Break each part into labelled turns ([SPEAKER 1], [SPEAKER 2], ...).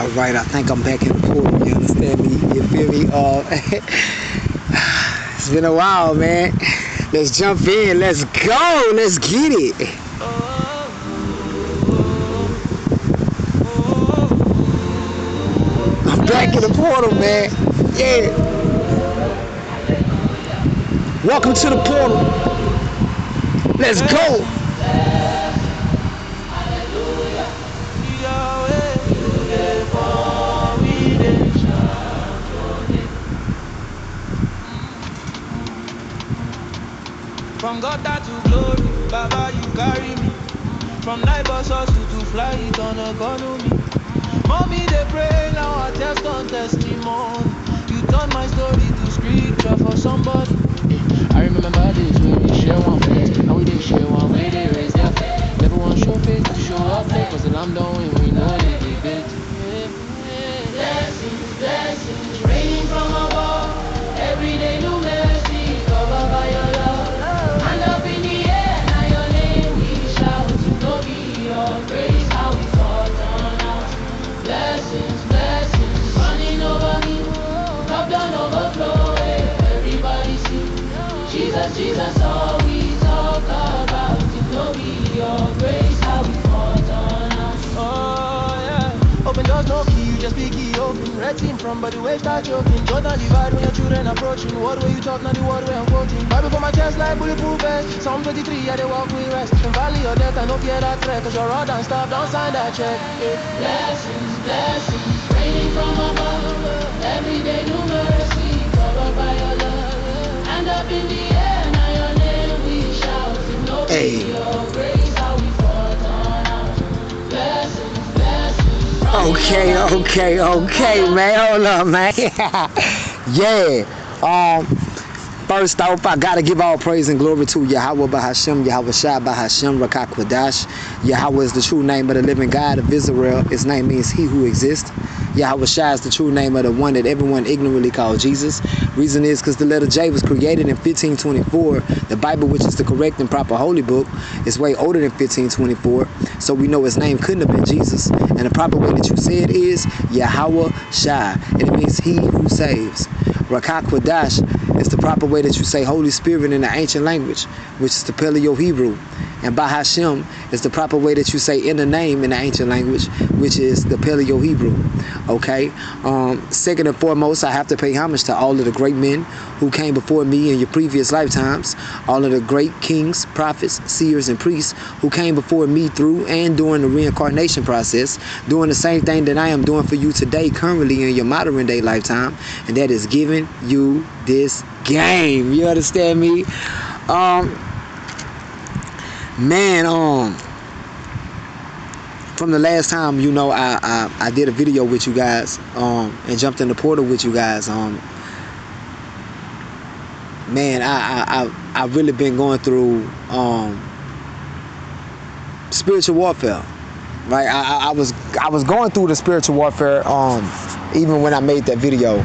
[SPEAKER 1] Alright, I think I'm back in the portal, you understand me? You feel me? It's been a while, man. Let's jump in, let's go, let's get it. I'm back in the portal, man. Yeah. Welcome to the portal. Let's go.
[SPEAKER 2] From gutter to glory, Baba, you carry me. From night bus hustle to fly it on economy. Mommy, they pray, now I test on testimony. You turn my story to scripture for somebody. I remember days when we share one faith. Now we did share one way, they raise their faith. Never want to show face to show up late. Cause the lamb don't win, we know they debate.
[SPEAKER 3] Blessings, blessings, raining from above. Every day new mercy, covered by your love. Hand up in the air, now your name we shout. To know be your grace, how we fought on out. Blessings, blessings, running over me. Top down overflowing, everybody see. Jesus, Jesus, all we talk about. To know be your grace, how we fought on out.
[SPEAKER 2] Oh yeah, open doors, no key, you just be key open. Red team from, but the way start joking. Jordan divide when your children approaching. What way you talk, now the word way I'm quoting. Bible for my chest like bulletproof vest. Psalm 23, yeah, they walk with rest. In valley or death, I no fear that threat. Cause your rod and staff, don't sign that check. Yeah.
[SPEAKER 3] Blessings, blessings, raining from above. Every day new mercy, covered by your love. Hand up in the air, now your name we shout. To know
[SPEAKER 1] Hey.
[SPEAKER 3] your grace, how we fought on out. Blessings, blessings.
[SPEAKER 1] Okay, man. Hold up, man. Yeah. First off, I gotta give all praise and glory to Yahweh Bahashem, Yahweh Shai Bahashem, Rakak Kwadash. Yahweh is the true name of the living God of Israel. His name means he who exists. Yahweh Shai is the true name of the one that everyone ignorantly called Jesus. Reason is because the letter J was created in 1524. The Bible, which is the correct and proper holy book, is way older than 1524. So we know his name couldn't have been Jesus. And the proper way that you say it is Yahweh Shai. And it means he who saves. Rakak Kwadash is the proper way that you say Holy Spirit in the ancient language, which is the Paleo-Hebrew. And Bahashem is the proper way that you say in the name in the ancient language, which is the Paleo-Hebrew. Okay? Second and foremost, I have to pay homage to all of the great men who came before me in your previous lifetimes, all of the great kings, prophets, seers, and priests who came before me through and during the reincarnation process, doing the same thing that I am doing for you today, currently in your modern day lifetime, and that is giving you this game. You understand me? Man, from the last time, you know, I did a video with you guys, and jumped in the portal with you guys, man, I really been going through, spiritual warfare, right? I was going through the spiritual warfare, even when I made that video,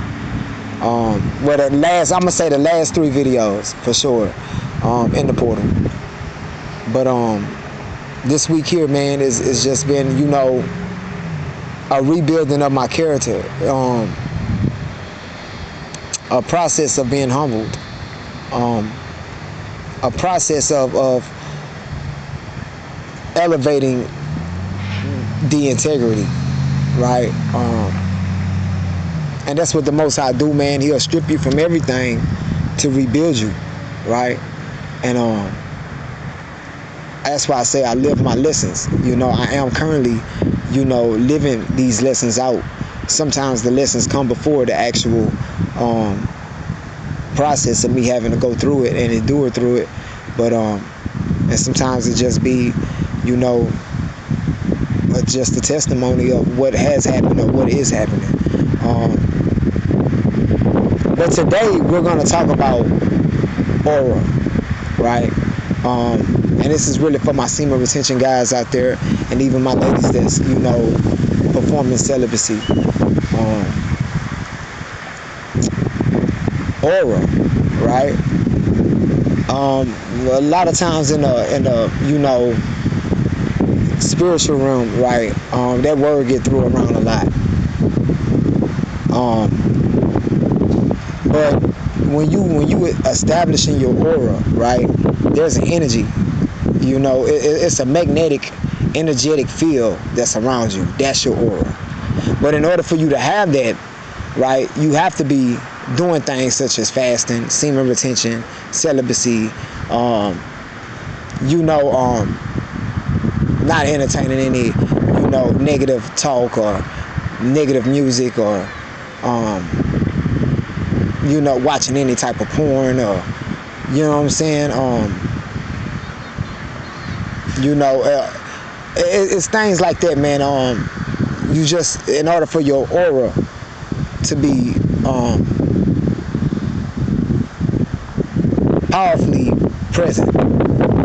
[SPEAKER 1] well, I'm gonna say the last 3 videos, for sure, in the portal. But this week here, man, is just been, you know, a rebuilding of my character, a process of being humbled, a process of elevating the integrity, right? And that's what the Most High do, man. He'll strip you from everything to rebuild you, right? And that's why I say I live my lessons. You know, I am currently, you know, living these lessons out. Sometimes the lessons come before the actual process of me having to go through it and endure through it. But and sometimes it just be, you know, just a testimony of what has happened or what is happening. But today we're going to talk about aura, right? And this is really for my semen retention guys out there, and even my ladies that's, you know, performing celibacy. Aura, right? A lot of times in the you know, spiritual realm, right? That word get thrown around a lot. Um, but when you establishing your aura, right? There's an energy. You know, it's a magnetic, energetic field that's around you. That's your aura. But in order for you to have that, right, you have to be doing things such as fasting, semen retention, celibacy, you know, not entertaining any, you know, negative talk or negative music or, you know, watching any type of porn or, you know what I'm saying? You know, it's things like that, man. You just, in order for your aura to be powerfully present,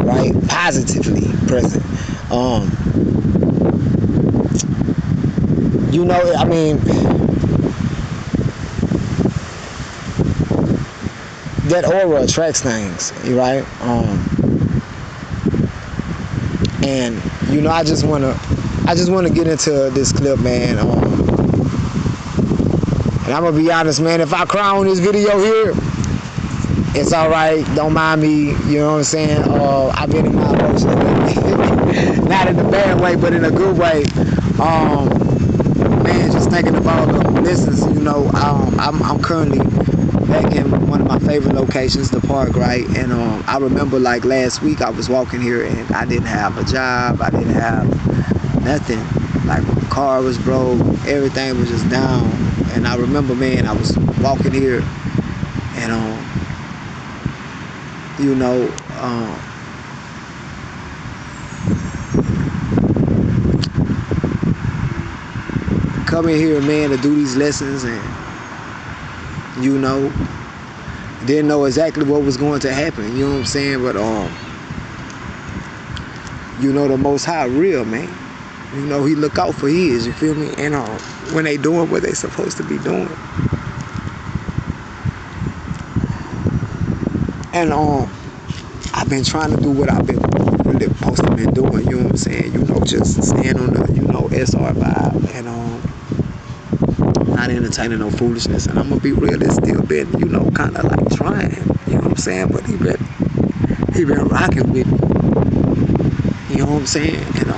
[SPEAKER 1] right? Positively present. You know, I mean, that aura attracts things, right? And you know, I just wanna get into this clip, man. And I'm gonna be honest, man. If I cry on this video here, it's all right. Don't mind me. You know what I'm saying? I've been in my emotions, not in a bad way, but in a good way. Man, just thinking about the lessons. You know, I'm currently back in one of my favorite locations, the park, right? And I remember like last week I was walking here and I didn't have a job. I didn't have nothing. Like my car was broke. Everything was just down. And I remember, man, I was walking here and you know, coming here, man, to do these lessons, and you know, didn't know exactly what was going to happen. You know what I'm saying? But you know, the Most High real, man. You know, He look out for His. You feel me? And when they doing what they supposed to be doing. And I've been trying to do what I've been really supposed to be doing. You know what I'm saying? You know, just stand on the, you know, SR vibe and not entertaining no foolishness. And I'm gonna be real, it's still been, you know, kind of like trying. You know what I'm saying? But he been rocking with me. You know what I'm saying? And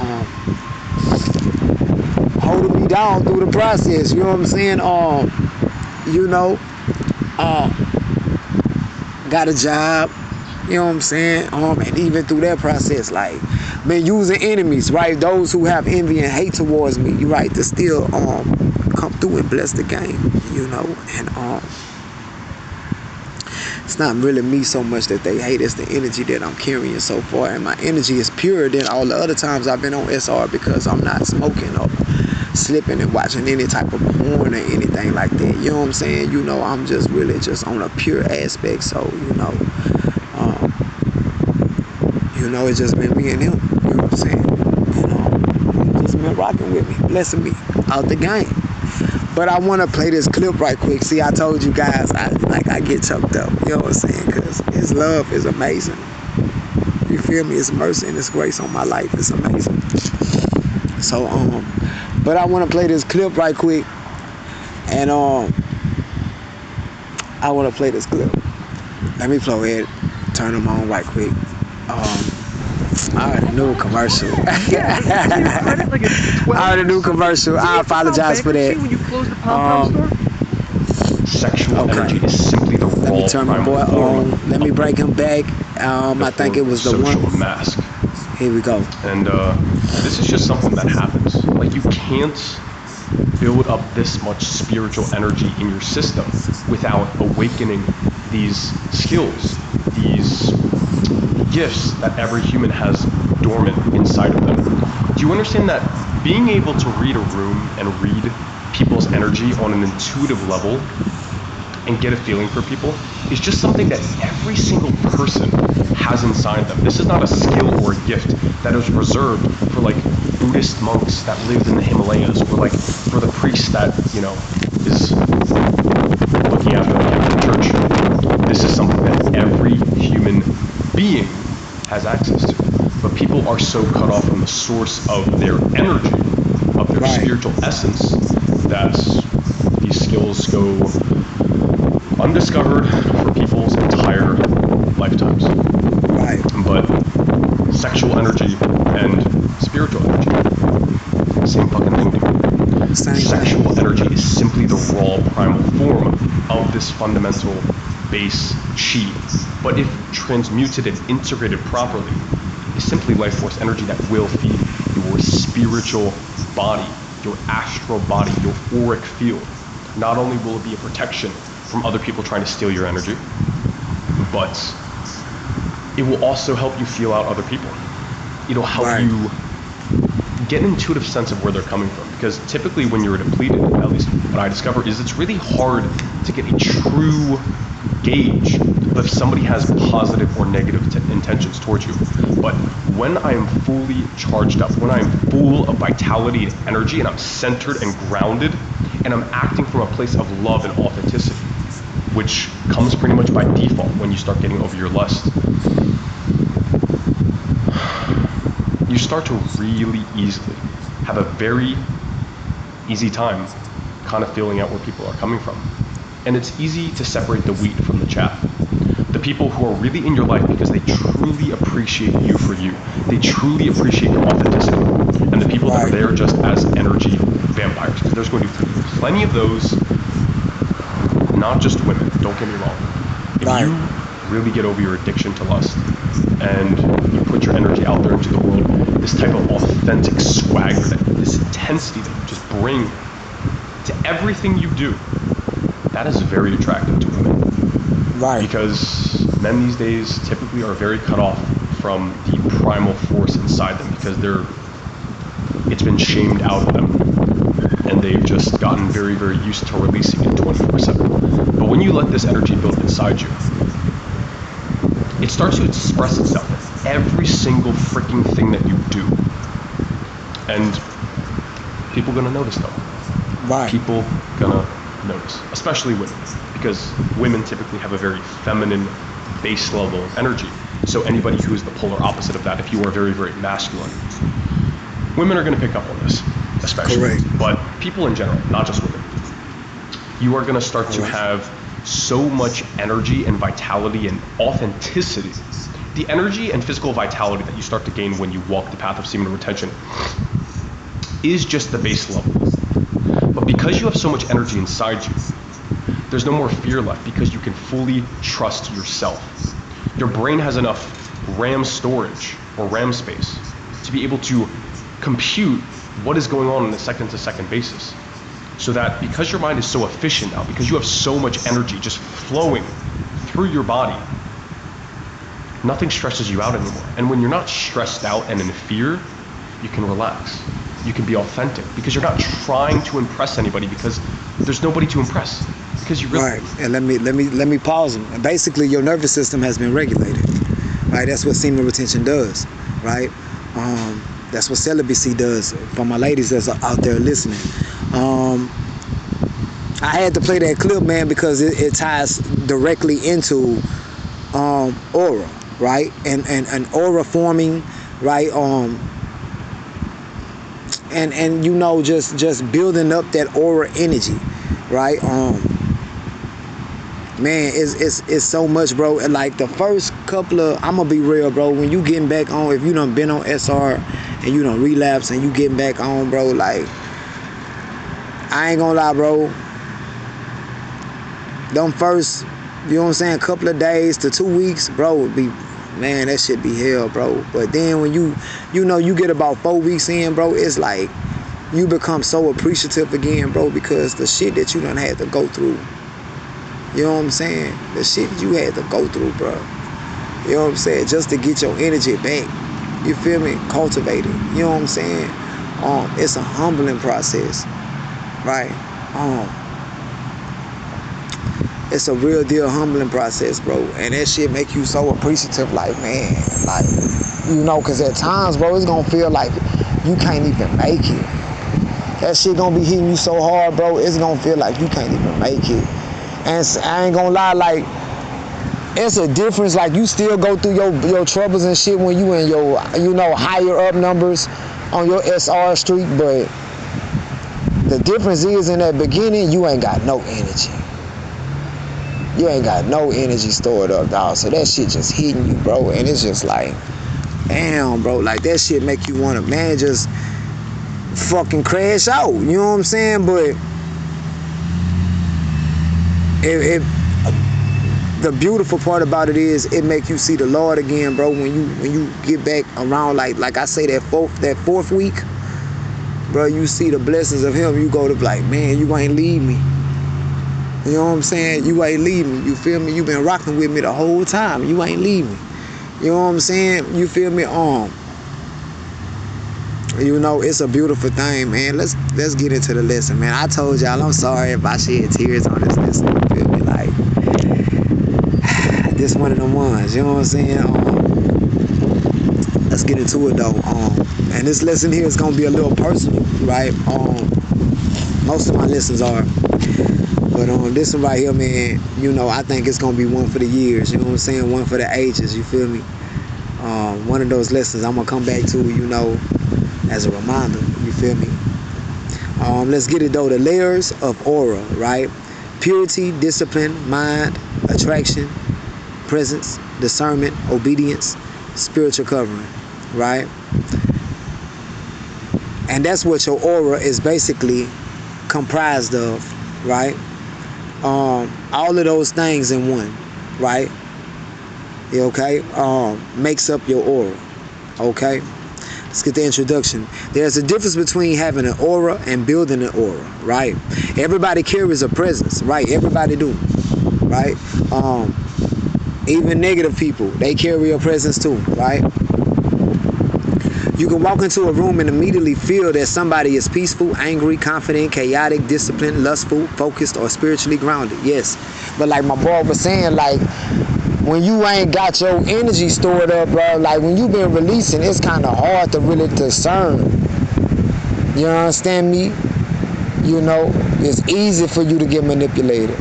[SPEAKER 1] holding me down through the process. You know what I'm saying? You know, got a job. You know what I'm saying? And even through that process, like, been using enemies, right? Those who have envy and hate towards me, you right, to still come through and bless the game, you know. And it's not really me so much that they hate, it's the energy that I'm carrying so far. And my energy is purer than all the other times I've been on SR because I'm not smoking or slipping and watching any type of porn or anything like that. You know what I'm saying? You know, I'm just really just on a pure aspect. So, you know, it's just been me and him. You know what I'm saying? And just been rocking with me, blessing me out the game. But I want to play this clip right quick. See, I told you guys, I get choked up. You know what I'm saying? Because His love is amazing. You feel me? His mercy and His grace on my life is amazing. So, but I want to play this clip right quick. And I want to play this clip. Let me play it. Turn them on right quick. I already knew a commercial. I already knew commercial. I apologize for that.
[SPEAKER 4] When you close the Pom Pom store?
[SPEAKER 5] Sexual energy is simply the raw
[SPEAKER 1] Let me turn my boy on. Let me break him back. I think it was the
[SPEAKER 5] social
[SPEAKER 1] one.
[SPEAKER 5] mask.
[SPEAKER 1] Here we go.
[SPEAKER 5] And this is just something that happens. Like, you can't build up this much spiritual energy in your system without awakening these skills, these gifts that every human has dormant inside of them. Do you understand that being able to read a room and read people's energy on an intuitive level and get a feeling for people is just something that every single person has inside them? This is not a skill or a gift that is reserved for like Buddhist monks that live in the Himalayas, or like for the priest that, you know, is looking after the church. This is something that every human being has access to. But people are so cut off from the source of their energy, of their spiritual essence, that these skills go undiscovered for people's entire lifetimes.
[SPEAKER 1] Right.
[SPEAKER 5] But sexual energy and spiritual energy, same fucking thing, dude.
[SPEAKER 1] Same
[SPEAKER 5] Sexual
[SPEAKER 1] thing.
[SPEAKER 5] energy is simply the raw primal form of this fundamental base chi. But if transmuted and integrated properly, is simply life force energy that will feed your spiritual body, your astral body, your auric field. Not only will it be a protection from other people trying to steal your energy, but it will also help you feel out other people. It'll help
[SPEAKER 1] Right.
[SPEAKER 5] you get an intuitive sense of where they're coming from. Because typically when you're depleted, at least what I discover, is it's really hard to get a true gauge of if somebody has positive or negative intentions towards you. But when I am fully charged up, when I am full of vitality and energy, and I'm centered and grounded, and I'm acting from a place of love and authenticity, which comes pretty much by default when you start getting over your lust, you start to really easily have a very easy time kind of feeling out where people are coming from. And it's easy to separate the wheat from the chaff. The people who are really in your life because they truly appreciate you for you. They truly appreciate your authenticity. And the people that are
[SPEAKER 1] Right.
[SPEAKER 5] there just as energy vampires. Because there's going to be plenty of those, not just women, don't get me wrong. If
[SPEAKER 1] Right.
[SPEAKER 5] you really get over your addiction to lust and you put your energy out there into the world, this type of authentic swagger, this intensity that you just bring to everything you do, that is very attractive to women.
[SPEAKER 1] Right.
[SPEAKER 5] Because men these days typically are very cut off from the primal force inside them because it's been shamed out of them, and they've just gotten very, very used to releasing it 24/7. But when you let this energy build inside you, it starts to express itself in every single freaking thing that you do. And people gonna notice though.
[SPEAKER 1] Right.
[SPEAKER 5] People gonna notice, especially women, because women typically have a very feminine base level energy. So anybody who is the polar opposite of that, if you are very, very masculine, women are gonna pick up on this, especially.
[SPEAKER 1] Correct.
[SPEAKER 5] But people in general, not just women, you are gonna start to
[SPEAKER 1] Correct.
[SPEAKER 5] have so much energy and vitality and authenticity. The energy and physical vitality that you start to gain when you walk the path of semen retention is just the base level. But because you have so much energy inside you, there's no more fear left because you can fully trust yourself. Your brain has enough RAM storage or RAM space to be able to compute what is going on a second-to-second basis. So that because your mind is so efficient now, because you have so much energy just flowing through your body, nothing stresses you out anymore. And when you're not stressed out and in fear, you can relax. You can be authentic because you're not trying to impress anybody because there's nobody to impress. Because you really
[SPEAKER 1] Right. And let me pause. Basically, your nervous system has been regulated. Right. That's what semen retention does. Right. That's what celibacy does. For my ladies that's out there listening. I had to play that clip, man, because it ties directly into aura, right? And aura forming, right? And you know, just building up that aura energy, right? Man, it's so much, bro. And like the first couple of, I'm gonna be real, bro. When you getting back on, if you done been on SR and you done relapse and you getting back on, bro, like I ain't gonna lie, bro. Them first, you know what I'm saying, couple of days to 2 weeks, bro, would be, man, that shit be hell, bro. But then when you know, you get about 4 weeks in, bro, it's like you become so appreciative again, bro, because the shit that you done had to go through. You know what I'm saying? The shit you had to go through, bro. You know what I'm saying? Just to get your energy back. You feel me? Cultivate it. You know what I'm saying? It's a humbling process, right? It's a real deal humbling process, bro. And that shit make you so appreciative, like, man, like, you know, because at times, bro, it's gonna feel like you can't even make it. That shit gonna be hitting you so hard, bro, it's gonna feel like you can't even make it. And I ain't gonna lie, like, it's a difference. Like, you still go through your troubles and shit when you in your, you know, higher up numbers on your SR streak, but the the difference is in that beginning, you ain't got no energy. You ain't got no energy stored up, dog. So that shit just hitting you, bro. And it's just like, damn, bro. Like, that shit make you want to, man, just fucking crash out. You know what I'm saying? But the beautiful part about it is it make you see the Lord again, bro. When you get back around, like I say, that fourth week, bro, you see the blessings of Him. You go to like, man, you ain't leave me. You know what I'm saying? You ain't leave me. You feel me? You been rocking with me the whole time. You ain't leave me. You know what I'm saying? You feel me? You know, it's a beautiful thing, man. Let's get into the lesson, man. I told y'all, I'm sorry if I shed tears on this lesson. You feel me? Like, this one of them ones. You know what I'm saying? Let's get into it though. And this lesson here is gonna be a little personal, right? Most of my lessons are. But this one right here, man, you know, I think it's gonna be one for the years, you know what I'm saying? One for the ages, you feel me? One of those lessons I'm gonna come back to, you know, as a reminder, you feel me? Let's get it though. The layers of aura, right? Purity, discipline, mind, attraction, presence, discernment, obedience, spiritual covering, right? And that's what your aura is basically comprised of, right? All of those things in one, right? Okay? Makes up your aura, okay? Let's get the introduction. There's a difference between having an aura and building an aura, right? Everybody carries a presence, right? Everybody do, right? Even negative people, they carry a presence too, right? You can walk into a room and immediately feel that somebody is peaceful, angry, confident, chaotic, disciplined, lustful, focused, or spiritually grounded. Yes. But like my boy was saying, like, when you ain't got your energy stored up, bro, like when you been releasing, it's kind of hard to really discern. You understand me? You know, it's easy for you to get manipulated.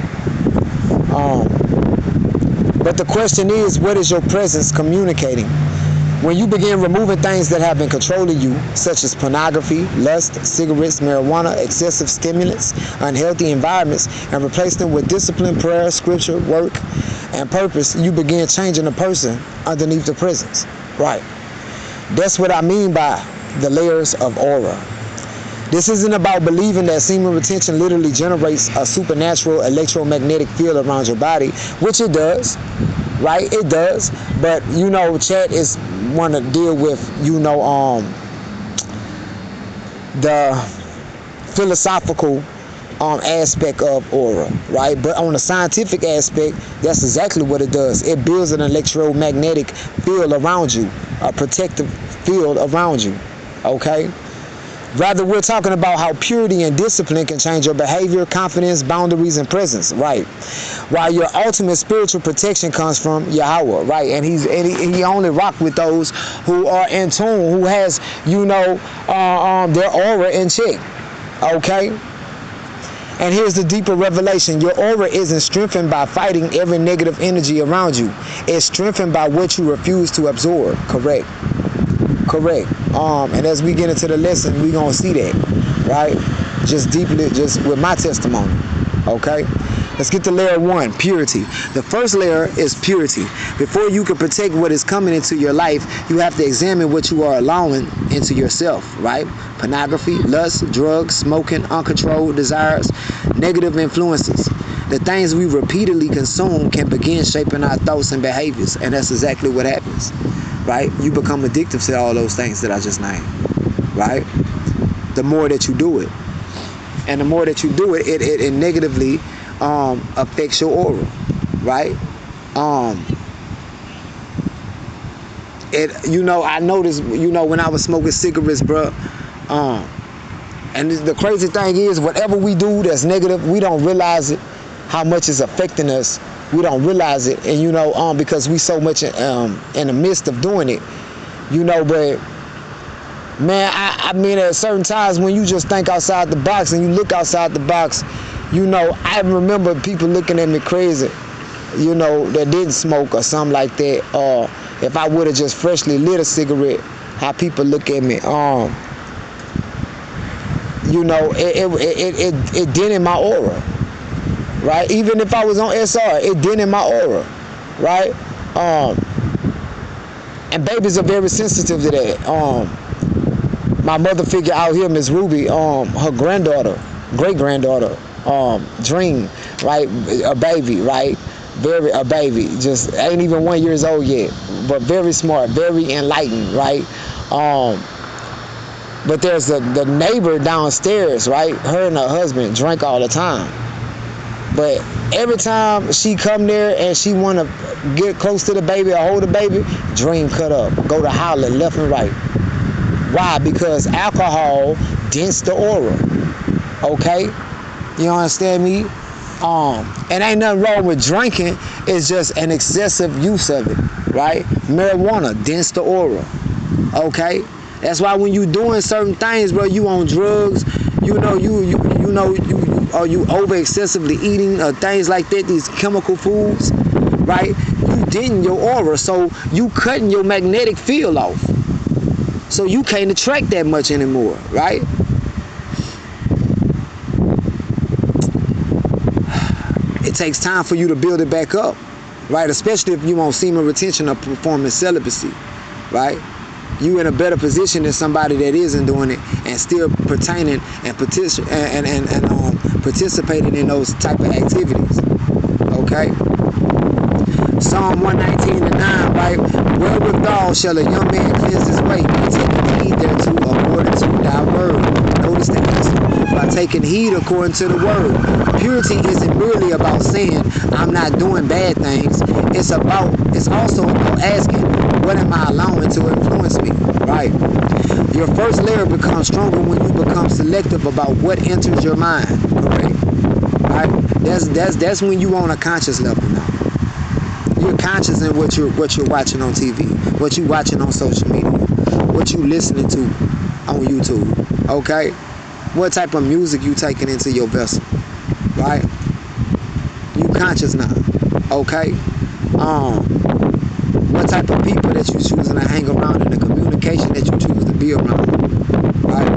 [SPEAKER 1] But the question is, what is your presence communicating? When you begin removing things that have been controlling you, such as pornography, lust, cigarettes, marijuana, excessive stimulants, unhealthy environments, and replace them with discipline, prayer, scripture, work, and purpose, you begin changing the person underneath the presence. Right. That's what I mean by the layers of aura. This isn't about believing that semen retention literally generates a supernatural electromagnetic field around your body, which it does. Right, it does, but you know, Chat is want to deal with, you know, the philosophical aspect of aura, right? But on the scientific aspect, that's exactly what it does. It builds an electromagnetic field around you, a protective field around you. Okay. Rather, we're talking about how purity and discipline can change your behavior, confidence, boundaries, and presence, right? While your ultimate spiritual protection comes from Yahweh, right? And he only rock with those who are in tune, who has, you know, their aura in check, okay? And here's the deeper revelation. Your aura isn't strengthened by fighting every negative energy around you. It's strengthened by what you refuse to absorb, correct? Correct. And as we get into the lesson, we're going to see that, right? Just deeply, just with my testimony, okay? Let's get to layer one, purity. The first layer is purity. Before you can protect what is coming into your life, you have to examine what you are allowing into yourself, right? Pornography, lust, drugs, smoking, uncontrolled desires, negative influences. The things we repeatedly consume can begin shaping our thoughts and behaviors, and that's exactly what happens. Right? You become addictive to all those things that I just named, right? The more that you do it. And the more that you do it, it negatively affects your aura, right? You know, I noticed, you know, when I was smoking cigarettes, bro, and the crazy thing is, whatever we do that's negative, we don't realize it, how much it's affecting us. We don't realize it, and you know, because we so much in the midst of doing it, you know. But man, I mean, at certain times when you just think outside the box and you look outside the box, you know, I remember people looking at me crazy, you know, that didn't smoke or something like that. Or if I would have just freshly lit a cigarette, how people look at me. you know, it dented my aura, right? Even if I was on SR, it dented my aura, right? And babies are very sensitive to that. My mother figure out here, Miss Ruby, her granddaughter, great granddaughter, Dream, right? A baby, right? A baby, just ain't even 1 year old yet, but very smart, very enlightened, right? But there's the neighbor downstairs, right? Her and her husband drink all the time. But every time she come there and she want to get close to the baby or hold the baby, Dream cut up, go to hollering left and right. Why? Because alcohol dents the aura. Okay? You understand me? And ain't nothing wrong with drinking. It's just an excessive use of it, right? Marijuana dents the aura. Okay? That's why when you doing certain things, bro, you on drugs, you over excessively eating things like that, these chemical foods, right? You denting your aura, so you cutting your magnetic field off. So you can't attract that much anymore, right? It takes time for you to build it back up, right? Especially if you want semen retention or performance celibacy, right? You in a better position than somebody that isn't doing it and still pertaining and participating in those type of activities. Okay? Psalm 119:9, right? Wherewithal shall a young man cleanse his way, by taking heed thereto according to thy word. Notice that. By taking heed according to the word. Purity isn't merely about saying I'm not doing bad things. It's also about asking, what am I allowing to influence me? Right? Your first layer becomes stronger when you become selective about what enters your mind. Correct? Right? That's when you on a conscious level now. You're conscious in what you're watching on TV, what you're watching on social media, what you listening to on YouTube. Okay? What type of music you taking into your vessel. Right? You conscious now. Okay? What type of people that you choosing to hang around and the communication that you choose to be around, right?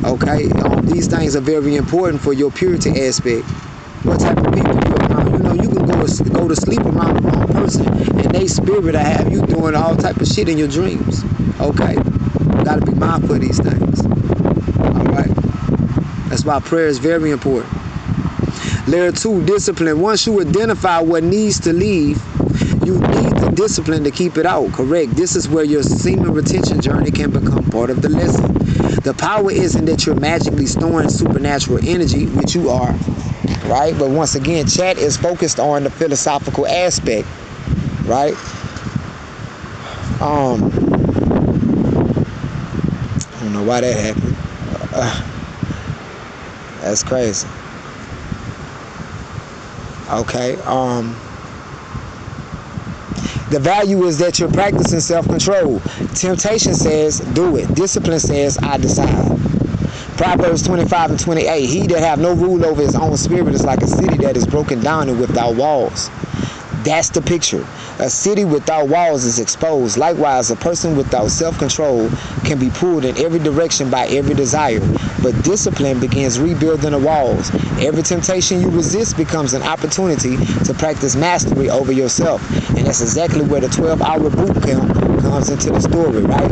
[SPEAKER 1] Okay, these things are very important for your purity aspect. What type of people you're around? You know, you can go to sleep around the wrong person, and they spirit will have you doing all type of shit in your dreams. Okay, you gotta be mindful of these things. All right, that's why prayer is very important. Layer 2, discipline. Once you identify what needs to leave, you need the discipline to keep it out. Correct. This is where your semen retention journey can become part of the lesson. The power isn't that you're magically storing supernatural energy, which you are, right? But once again, chat is focused on the philosophical aspect, right? I don't know why that happened. That's crazy. Okay. The value is that you're practicing self-control. Temptation says, do it. Discipline says, I decide. Proverbs 25:28. He that have no rule over his own spirit is like a city that is broken down and without walls. That's the picture. A city without walls is exposed. Likewise, a person without self-control can be pulled in every direction by every desire. But discipline begins rebuilding the walls. Every temptation you resist becomes an opportunity to practice mastery over yourself. And that's exactly where the 12-hour boot camp comes into the story, right?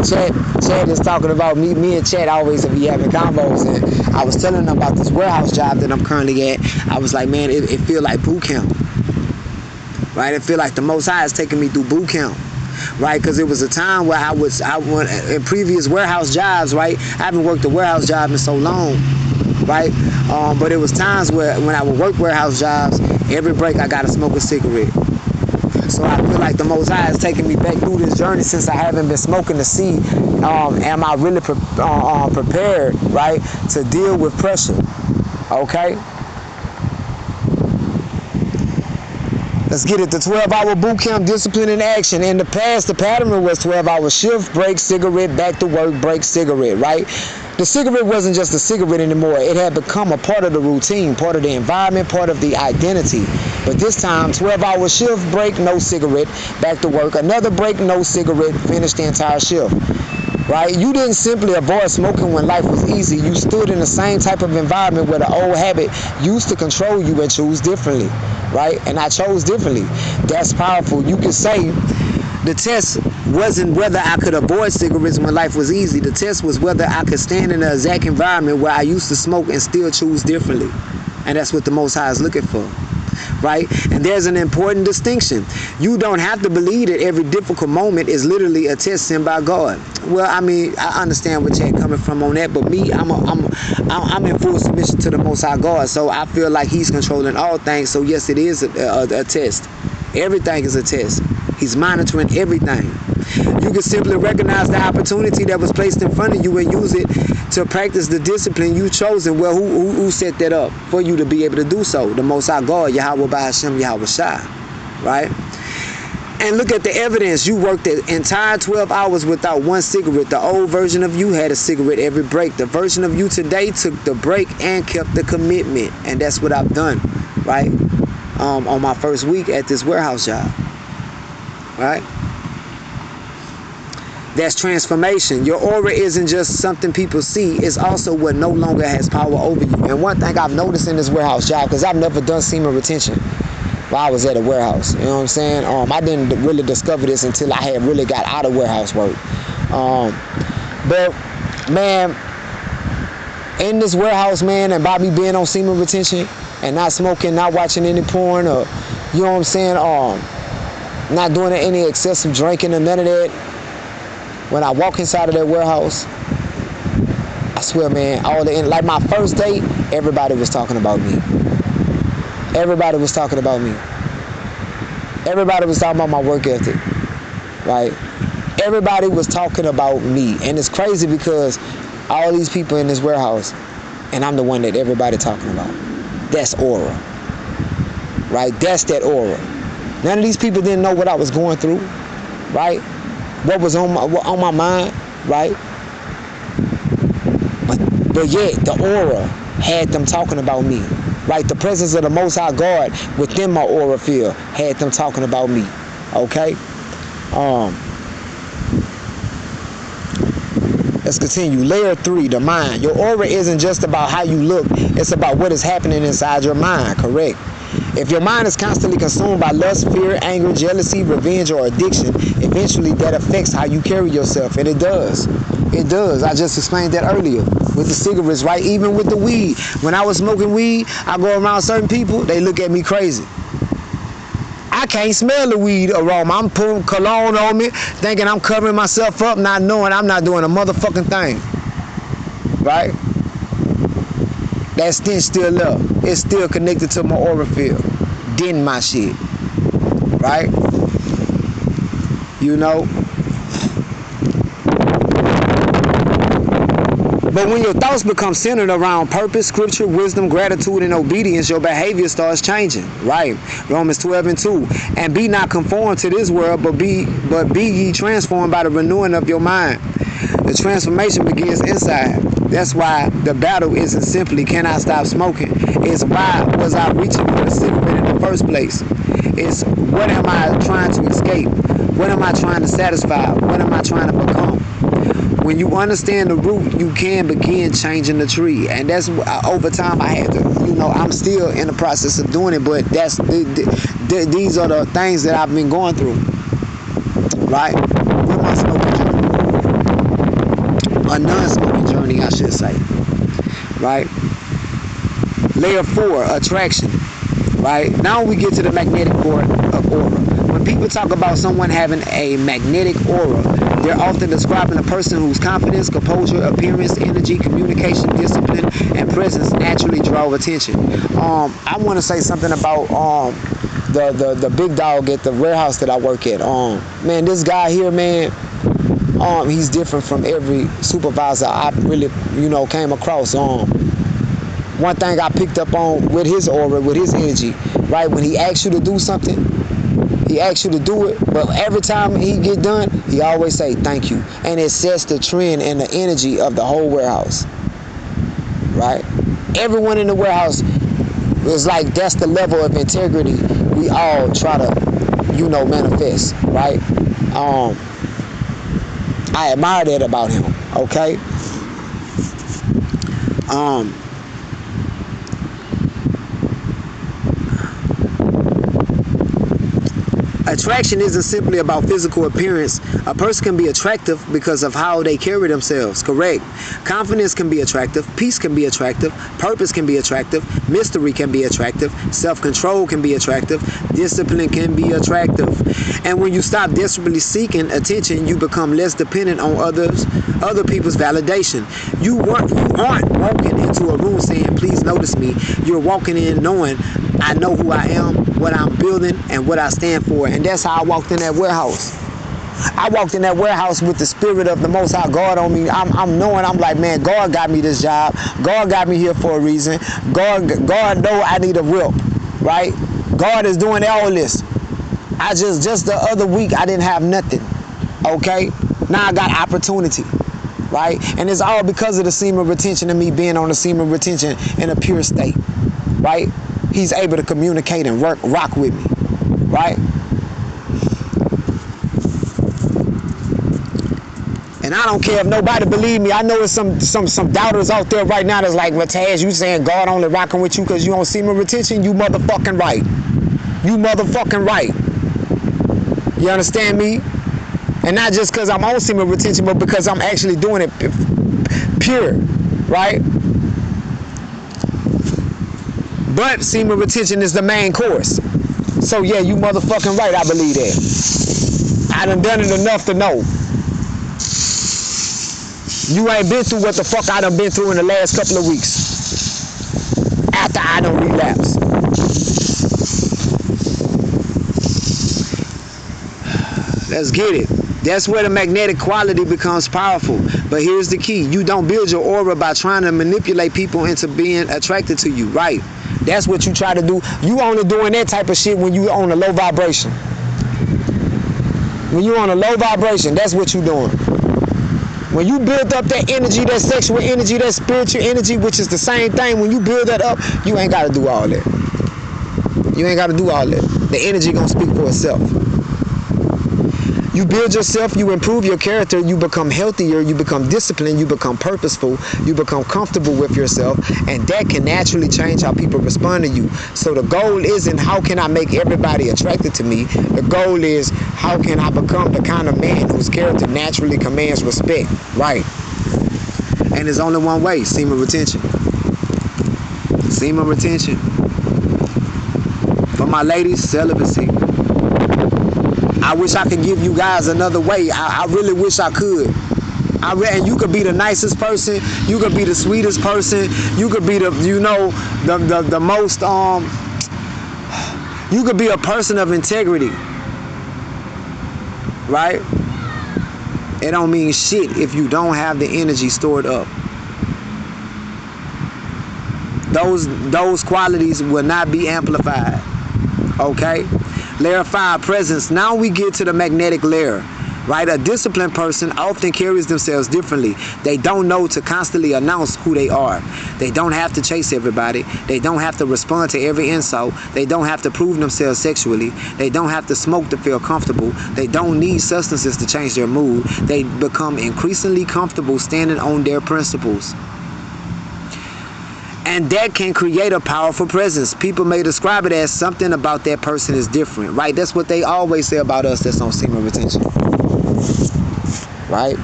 [SPEAKER 1] Chad is talking about me and Chad always be having combos, and I was telling him about this warehouse job that I'm currently at. I was like, man, it feel like boot camp. Right, it feel like the Most High is taking me through boot camp, right? Because it was a time where I went in previous warehouse jobs, right? I haven't worked a warehouse job in so long, right? But it was times where when I would work warehouse jobs, every break I gotta smoke a cigarette. So I feel like the Most High is taking me back through this journey since I haven't been smoking to see, am I really prepared, right, to deal with pressure? Okay. Let's get it. The 12-hour boot camp, discipline in action. In the past, the pattern was 12-hour shift, break, cigarette, back to work, break, cigarette, right? The cigarette wasn't just a cigarette anymore. It had become a part of the routine, part of the environment, part of the identity. But this time, 12-hour shift, break, no cigarette, back to work. Another break, no cigarette, finish the entire shift. right? You didn't simply avoid smoking when life was easy. You stood in the same type of environment where the old habit used to control you and choose differently, right? And I chose differently. That's powerful. You could say the test wasn't whether I could avoid cigarettes when life was easy. The test was whether I could stand in the exact environment where I used to smoke and still choose differently. And that's what the Most High is looking for, right? And there's an important distinction. You don't have to believe that every difficult moment is literally a test sent by God. Well, I mean, I understand where you're coming from on that, but me, I'm in full submission to the Most High God, so I feel like He's controlling all things. So yes, it is a test. Everything is a test. He's monitoring everything. You can simply recognize the opportunity that was placed in front of you and use it to practice the discipline you chosen. Well, who set that up for you to be able to do so? The Most High God, Yahweh Bahashem, Yahweh Shai, right? And look at the evidence. You worked the entire 12 hours without one cigarette. The old version of you had a cigarette every break. The version of you today took the break and kept the commitment. And that's what I've done, right? On my first week at this warehouse job, right? That's transformation. Your aura isn't just something people see. It's also what no longer has power over you. And one thing I've noticed in this warehouse job, because I've never done semen retention while I was at a warehouse. You know what I'm saying? I didn't really discover this until I had really got out of warehouse work. But, man, in this warehouse, man, and by me being on semen retention and not smoking, not watching any porn, or, you know what I'm saying, not doing any excessive drinking or none of that, when I walk inside of that warehouse, I swear, man, like my first day, everybody was talking about me. Everybody was talking about me. Everybody was talking about my work ethic, right? Everybody was talking about me. And it's crazy because all these people in this warehouse, and I'm the one that everybody talking about. That's aura, right? That's that aura. None of these people didn't know what I was going through, right? What was on my mind, right? But yet the aura had them talking about me, right? The presence of the Most High God within my aura field had them talking about me, okay? Let's continue. Layer 3, the mind. Your aura isn't just about how you look. It's about what is happening inside your mind, correct? If your mind is constantly consumed by lust, fear, anger, jealousy, revenge, or addiction, eventually that affects how you carry yourself. And it does. It does. I just explained that earlier with the cigarettes, right? Even with the weed. When I was smoking weed, I go around certain people, they look at me crazy. I can't smell the weed aroma. I'm putting cologne on me, thinking I'm covering myself up, not knowing I'm not doing a motherfucking thing. Right? That stench still up. It's still connected to my aura field. Denting my shit. Right? You know? But when your thoughts become centered around purpose, scripture, wisdom, gratitude, and obedience, your behavior starts changing. Right? Romans 12:2. And be not conformed to this world, but be ye transformed by the renewing of your mind. The transformation begins inside. That's why the battle isn't simply, can I stop smoking? It's why was I reaching for the cigarette in the first place? It's what am I trying to escape? What am I trying to satisfy? What am I trying to become? When you understand the root, you can begin changing the tree. And that's over time I had to, you know, I'm still in the process of doing it, but that's these are the things that I've been going through. Right? With my smoking journey. A non-smoking journey, I should say. Right? Layer 4, attraction. Right? Now we get to the magnetic part of aura. When people talk about someone having a magnetic aura, they're often describing a person whose confidence, composure, appearance, energy, communication, discipline, and presence naturally draw attention. I want to say something about the big dog at the warehouse that I work at. Man, this guy here, man, he's different from every supervisor I really, you know, came across. One thing I picked up on with his aura, with his energy, right? When he asks you to do something, he asks you to do it, but every time he get done, he always say thank you. And it sets the trend and the energy of the whole warehouse, right? Everyone in the warehouse is like, that's the level of integrity we all try to, you know, manifest, right? I admire that about him. Okay. Attraction isn't simply about physical appearance. A person can be attractive because of how they carry themselves, correct? Confidence can be attractive, peace can be attractive, purpose can be attractive, mystery can be attractive, self-control can be attractive, discipline can be attractive. And when you stop desperately seeking attention, you become less dependent on other people's validation. You aren't walking into a room saying, please notice me. You're walking in knowing, I know who I am, what I'm building, and what I stand for. And that's how I walked in that warehouse. I walked in that warehouse with the spirit of the Most High God on me. I'm knowing, I'm like, man, God got me this job. God got me here for a reason. God know I need a whip, right? God is doing all this. I just the other week, I didn't have nothing, okay? Now I got opportunity, right? And it's all because of the semen retention and me being on the semen retention in a pure state, right? He's able to communicate and rock with me, right? And I don't care if nobody believe me. I know there's some doubters out there right now that's like, Mataz, you saying God only rocking with you because you on semen retention? You motherfucking right. You motherfucking right. You understand me? And not just because I'm on semen retention, but because I'm actually doing it pure, right? But semen retention is the main course. So yeah, you motherfucking right, I believe that. I done it enough to know. You ain't been through what the fuck I done been through in the last couple of weeks. After I done relapsed. Let's get it. That's where the magnetic quality becomes powerful. But here's the key. You don't build your aura by trying to manipulate people into being attracted to you, right? That's what you try to do. You only doing that type of shit when you on a low vibration. When you on a low vibration, that's what you doing. When you build up that energy, that sexual energy, that spiritual energy, which is the same thing, when you build that up, you ain't got to do all that. You ain't got to do all that. The energy gonna speak for itself. You build yourself, you improve your character, you become healthier, you become disciplined, you become purposeful, you become comfortable with yourself, and that can naturally change how people respond to you. So the goal isn't how can I make everybody attracted to me. The goal is how can I become the kind of man whose character naturally commands respect, right? And there's only one way, semen retention. Semen retention. For my ladies, celibacy. I wish I could give you guys another way. I really wish I could. And you could be the nicest person. You could be the sweetest person. You could be the, you know, the most, you could be a person of integrity. Right? It don't mean shit if you don't have the energy stored up. Those qualities will not be amplified. Okay? Layer 5, presence. Now we get to the magnetic layer, right? A disciplined person often carries themselves differently. They don't know to constantly announce who they are. They don't have to chase everybody. They don't have to respond to every insult. They don't have to prove themselves sexually. They don't have to smoke to feel comfortable. They don't need substances to change their mood. They become increasingly comfortable standing on their principles. And that can create a powerful presence. People may describe it as something about that person is different, right? That's what they always say about us that's on semen retention, right?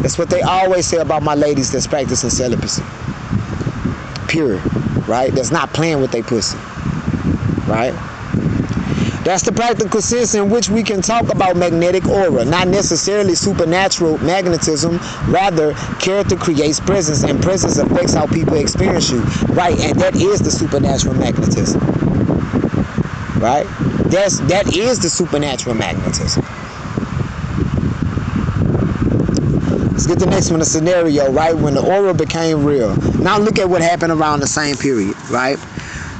[SPEAKER 1] That's what they always say about my ladies that's practicing celibacy. Pure, right? That's not playing with their pussy, right? That's the practical sense in which we can talk about magnetic aura, not necessarily supernatural magnetism. Rather, character creates presence, and presence affects how people experience you, right? And that is the supernatural magnetism, right? That is the supernatural magnetism. Let's get the next one, a scenario, right? When the aura became real. Now look at what happened around the same period, right?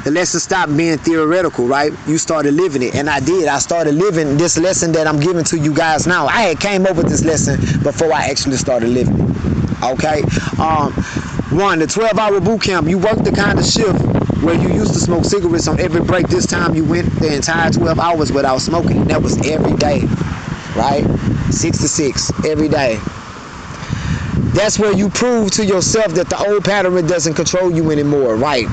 [SPEAKER 1] The lesson stopped being theoretical, right? You started living it, and I did. I started living this lesson that I'm giving to you guys now. I had came up with this lesson before I actually started living it, okay? 1, the 12-hour boot camp. You worked the kind of shift where you used to smoke cigarettes on every break. This time you went the entire 12 hours without smoking. That was every day. right? 6 to 6 every day. That's where you prove to yourself that the old pattern doesn't control you anymore, right?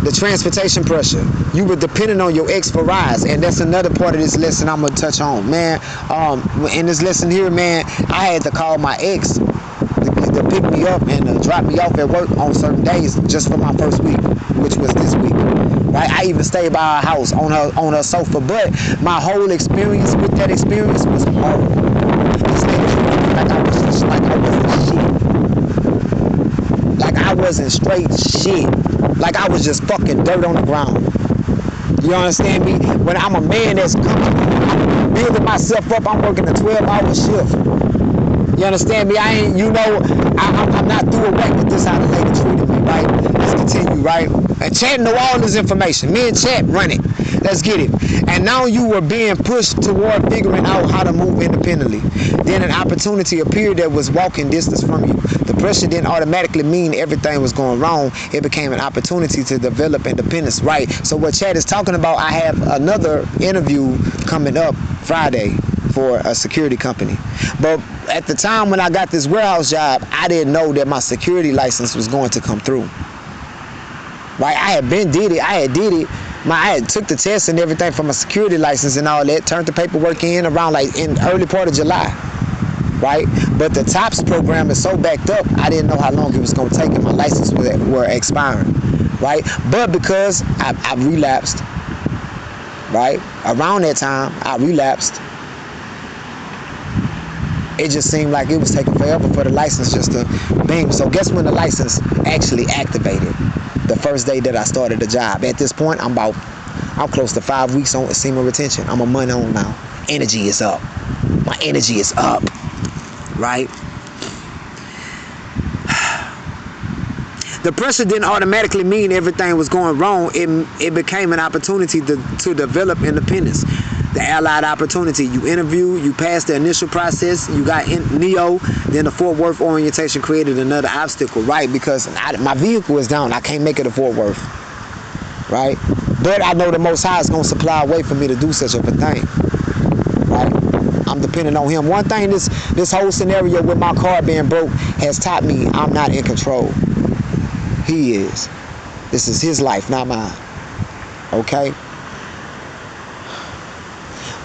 [SPEAKER 1] The transportation pressure. You were dependent on your ex for rides, and that's another part of this lesson I'm gonna touch on, man. In this lesson here, man, I had to call my ex to pick me up and drop me off at work on certain days just for my first week, which was this week. Right? I even stayed by her house on her sofa, but my whole experience with that experience was horrible. Like I wasn't shit. Like I wasn't straight shit. Like I was just fucking dirt on the ground. You understand me? When I'm a man that's coming, building myself up, I'm working a 12-hour shift. You understand me? I'm not through away with this, how the lady treated me, right? Let's continue, right? And Chat know all this information. Me and Chat run it. Let's get it. And now you were being pushed toward figuring out how to move independently. Then an opportunity appeared that was walking distance from you. The pressure didn't automatically mean everything was going wrong. It became an opportunity to develop independence, right? So what Chat is talking about, I have another interview coming up Friday for a security company. But at the time when I got this warehouse job, I didn't know that my security license was going to come through. Right? I had took the test and everything for my security license and all that, turned the paperwork in around like in early part of July. Right? But the TOPS program is so backed up, I didn't know how long it was going to take and my license were expiring. Right? But because I relapsed, right? Around that time, I relapsed. It just seemed like it was taking forever for the license just to bing. So guess when the license actually activated? The first day that I started the job. At this point, I'm close to 5 weeks on semen retention. I'm a month on now. Energy is up. My energy is up. Right? The pressure didn't automatically mean everything was going wrong. It became an opportunity to develop independence. The allied opportunity. You interview, you passed the initial process, you got NEO, then the Fort Worth orientation created another obstacle, right? Because my vehicle is down. I can't make it to Fort Worth, right? But I know the Most High is going to supply a way for me to do such a thing, right? I'm dependent on Him. One thing this whole scenario with my car being broke has taught me I'm not in control. He is. This is His life, not mine. Okay?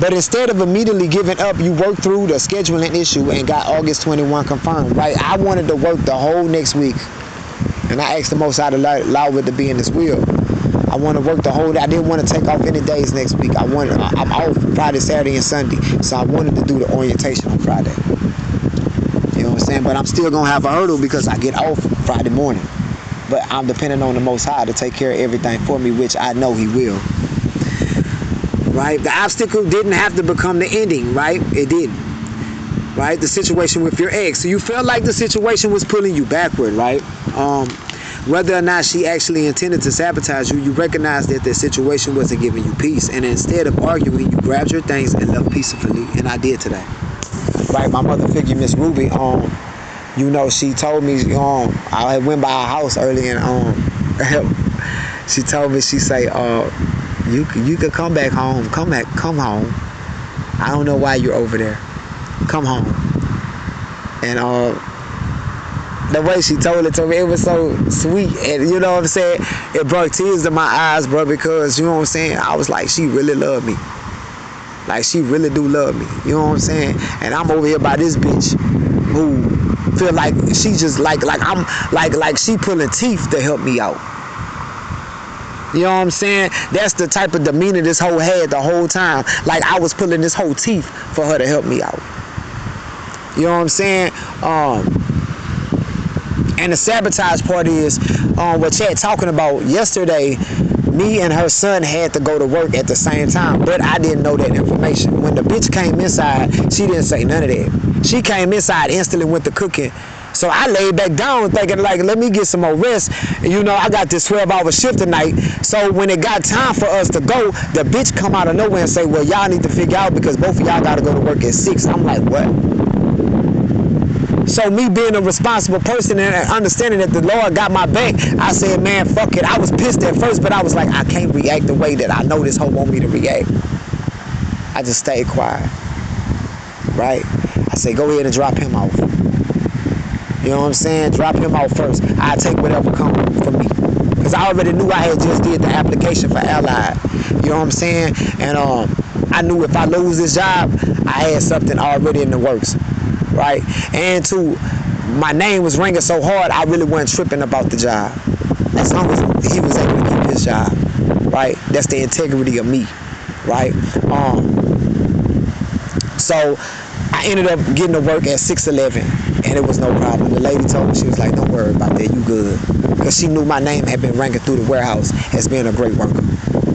[SPEAKER 1] But instead of immediately giving up, you worked through the scheduling issue and got August 21 confirmed, right? I wanted to work the whole next week. And I asked the Most High to allow it to be in His will. I want to work the whole day. I didn't want to take off any days next week. I'm off Friday, Saturday, and Sunday. So I wanted to do the orientation on Friday. You know what I'm saying? But I'm still going to have a hurdle because I get off Friday morning. But I'm dependent on the Most High to take care of everything for me, which I know He will. Right? The obstacle didn't have to become the ending, right? It didn't. Right? The situation with your ex. So you felt like the situation was pulling you backward, right? Whether or not she actually intended to sabotage you, you recognized that the situation wasn't giving you peace. And instead of arguing, you grabbed your things and left peacefully. And I did today. Right? My mother figure, Miss Ruby, you know, she told me, I went by her house early and she told me, she say, you could come back home. Come home. I don't know why you're over there. Come home. And the way she told it to me, it was so sweet. And you know what I'm saying? It brought tears to my eyes, bro, because you know what I'm saying? I was like, she really loved me. Like, she really do love me. You know what I'm saying? And I'm over here by this bitch who feel like she just like I'm like she pulling teeth to help me out. You know what I'm saying? That's the type of demeanor this hoe had the whole time. Like I was pulling this whole teeth for her to help me out. You know what I'm saying? And the sabotage part is what Chad talking about yesterday. Me and her son had to go to work at the same time, but I didn't know that information. When the bitch came inside, she didn't say none of that. She came inside, instantly went to cooking. So I laid back down thinking, like, let me get some more rest. You know, I got this 12-hour shift tonight. So when it got time for us to go, the bitch come out of nowhere and say, well, y'all need to figure out because both of y'all got to go to work at 6. I'm like, what? So me being a responsible person and understanding that the Lord got my back, I said, man, fuck it. I was pissed at first, but I was like, I can't react the way that I know this hoe want me to react. I just stayed quiet. right? I said, go ahead and drop him off. You know what I'm saying? Drop him off first. I'll take whatever comes for me. Because I already knew I had just did the application for Allied. You know what I'm saying? And I knew if I lose this job, I had something already in the works, right? And two, my name was ringing so hard, I really wasn't tripping about the job. As long as he was able to keep his job, right? That's the integrity of me, right? So I ended up getting to work at 611, and it was no problem. The lady told me, she was like, don't worry about that, you good. Because she knew my name had been ranking through the warehouse as being a great worker.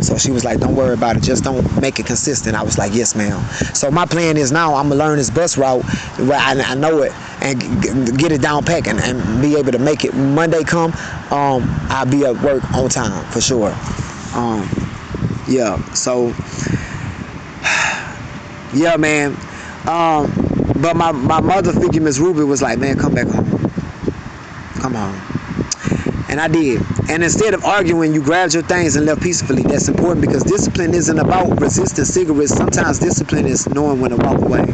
[SPEAKER 1] So she was like, don't worry about it, just don't make it consistent. I was like, yes, ma'am. So my plan is now I'm going to learn this bus route where I know it and get it down pack and be able to make it. When Monday come, I'll be at work on time for sure. Yeah, so, yeah, man. But my mother figure, Miss Ruby, was like, man, come back home. Come home. And I did. And instead of arguing, you grabbed your things and left peacefully. That's important because discipline isn't about resisting cigarettes. Sometimes discipline is knowing when to walk away.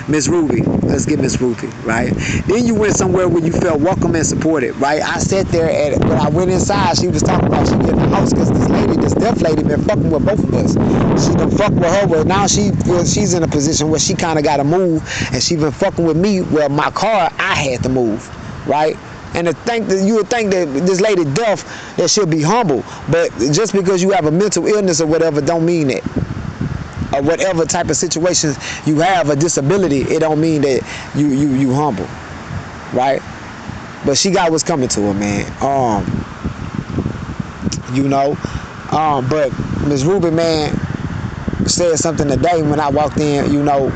[SPEAKER 1] Miss Ruby, let's get Miss Ruby, right? Then you went somewhere where you felt welcome and supported, right? I sat there and when I went inside, she was talking about she getting the house because this deaf lady been fucking with both of us. She done fucked with her, but now she's in a position where she kind of got to move, and she been fucking with me where my car, I had to move, right? And to think that you would think that this lady deaf, that she'll be humble, but just because you have a mental illness or whatever don't mean that. Or whatever type of situations you have, a disability, it don't mean that you humble, right? But she got what's coming to her, man. You know, but Miss Ruby, man, said something today when I walked in, you know,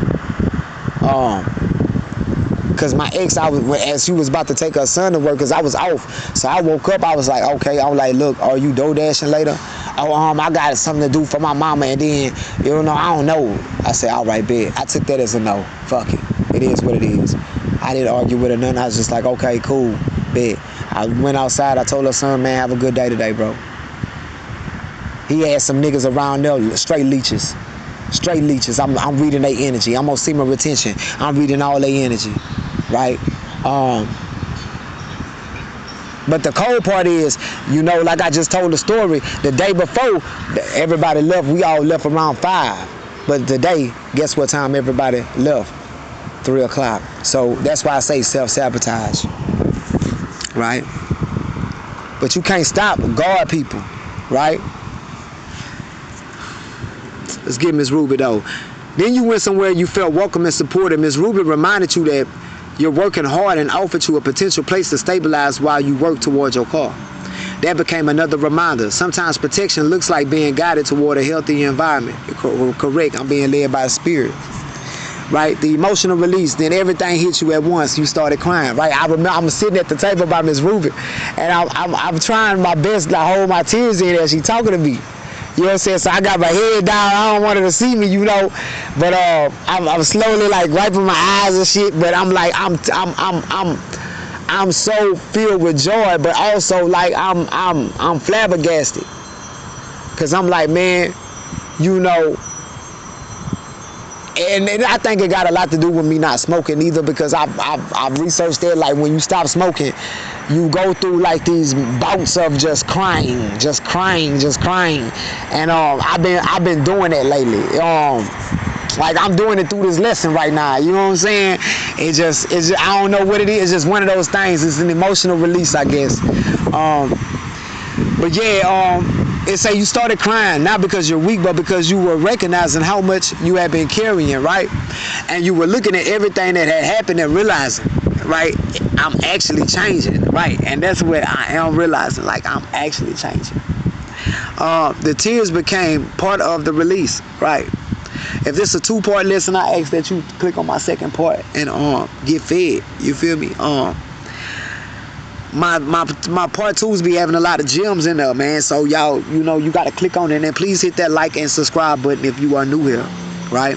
[SPEAKER 1] because my ex, as she was about to take her son to work, because I was off. So I woke up, I was like, okay, I was like, look, are you DoorDashing later? Oh, I got something to do for my mama, and then, you know, I don't know. I said, all right, bet. I took that as a no. Fuck it. It is what it is. I didn't argue with her, nothing. I was just like, okay, cool, bet. I went outside, I told her son, man, have a good day today, bro. He had some niggas around there, straight leeches. Straight leeches. I'm reading their energy. I'm on semen retention. I'm reading all their energy, right? But the cold part is, you know, like I just told the story, the day before, everybody left. We all left around 5. But today, guess what time everybody left? 3 o'clock. So that's why I say self-sabotage, right? But you can't stop guard people, right? Let's get Miss Ruby, though. Then you went somewhere you felt welcome and supported. Miss Ruby reminded you that you're working hard and offered you a potential place to stabilize while you work towards your car. That became another reminder. Sometimes protection looks like being guided toward a healthy environment. Correct, I'm being led by the spirit. Right, the emotional release, then everything hit you at once. You started crying, right? I remember I'm sitting at the table by Miss Ruby, and I'm trying my best to hold my tears in as she talking to me. You know what I'm saying? So I got my head down. I don't want her to see me, you know. But I'm slowly like wiping my eyes and shit. But I'm like I'm so filled with joy, but also like I'm flabbergasted. Cause I'm like, man, you know. And I think it got a lot to do with me not smoking either, because I've researched that, like when you stop smoking, you go through like these bouts of just crying. And I've been doing that lately. Like I'm doing it through this lesson right now. You know what I'm saying? It's just I don't know what it is. It's just one of those things. It's an emotional release, I guess. But yeah, it say you started crying, not because you're weak, but because you were recognizing how much you had been carrying, right? And you were looking at everything that had happened and realizing, right, I'm actually changing, right? And that's what I am realizing, like I'm actually changing. The tears became part of the release, right? If this is a 2-part lesson, I ask that you click on my 2nd part and get fed. You feel me? My part 2s be having a lot of gems in there, man. So y'all, you know, you gotta click on it, and please hit that like and subscribe button if you are new here, right?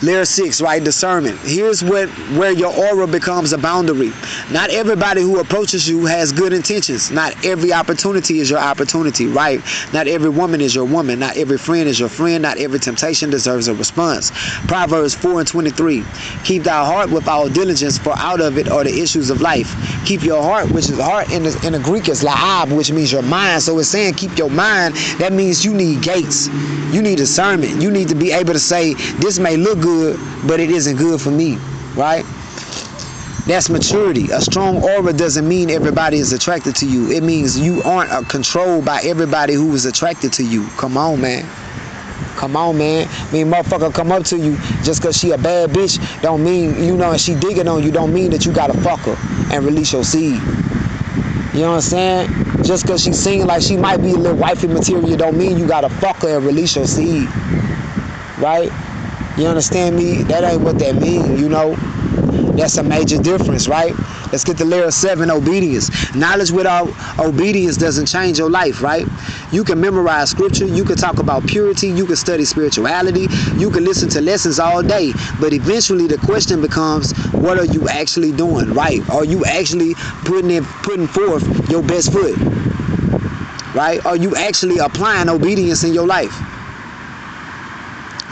[SPEAKER 1] Layer 6, right? Discernment. Here's where your aura becomes a boundary. Not everybody who approaches you has good intentions. Not every opportunity is your opportunity, right? Not every woman is your woman. Not every friend is your friend. Not every temptation deserves a response. Proverbs 4:23. Keep thy heart with all diligence, for out of it are the issues of life. Keep your heart, which is heart in the Greek is la'ab, which means your mind. So it's saying keep your mind. That means you need gates. You need discernment. You need to be able to say, this may look good, but it isn't good for me, right? That's maturity. A strong aura doesn't mean everybody is attracted to you. It means you aren't controlled by everybody who is attracted to you. Come on, man. Come on, man. I mean, motherfucker come up to you just because she a bad bitch don't mean, you know, and she digging on you don't mean that you gotta fuck her and release your seed. You know what I'm saying? Just because she's singing like she might be a little wifey material don't mean you gotta fuck her and release your seed. Right? You understand me? That ain't what that mean, you know? That's a major difference, right? Let's get to layer 7, obedience. Knowledge without obedience doesn't change your life, right? You can memorize scripture, you can talk about purity, you can study spirituality, you can listen to lessons all day, but eventually the question becomes, what are you actually doing, right? Are you actually putting forth your best foot, right? Are you actually applying obedience in your life?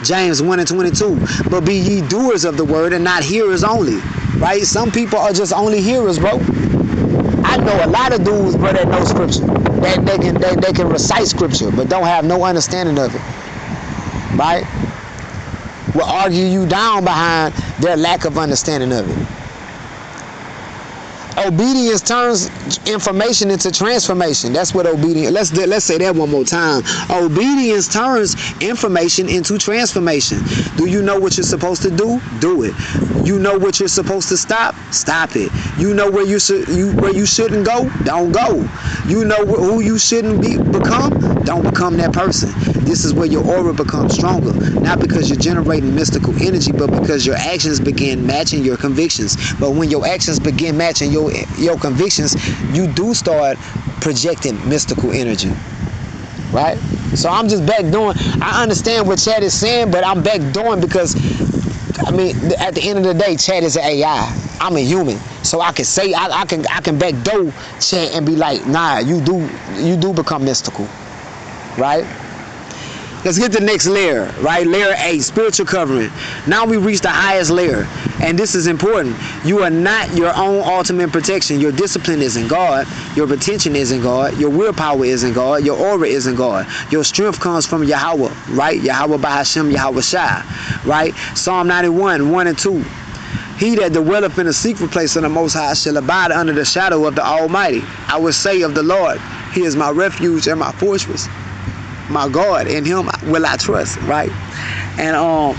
[SPEAKER 1] James 1:22. But be ye doers of the word and not hearers only. Right? Some people are just only hearers, bro. I know a lot of dudes, bro, that know scripture. They can recite scripture, but don't have no understanding of it. Right? Will argue you down behind their lack of understanding of it. Obedience turns information into transformation. That's what obedience. Let's say that one more time. Obedience turns information into transformation. Do you know what you're supposed to do? Do it. You know what you're supposed to stop? Stop it. You know where you shouldn't go? Don't go. You know who you shouldn't become? Don't become that person. This is where your aura becomes stronger. Not because you're generating mystical energy, but because your actions begin matching your convictions. But when your actions begin matching your convictions, you do start projecting mystical energy. Right? So I'm just backdooring. I understand what Chad is saying, but I'm backdooring because, I mean, at the end of the day, Chad is an AI. I'm a human. So I can say, I can backdoor Chad and be like, nah, you do become mystical. Right? Let's get to the next layer, right? Layer 8, spiritual covering. Now we reach the highest layer, and this is important. You are not your own ultimate protection. Your discipline is in God. Your retention is in God. Your willpower is in God. Your aura is in God. Your strength comes from Yahweh, right? Yahweh Bahashem, Yahweh Shai, right? Psalm 91, 1 and 2. He that dwelleth in the secret place of the Most High shall abide under the shadow of the Almighty. I will say of the Lord, He is my refuge and my fortress. My God, in Him will I trust, right? And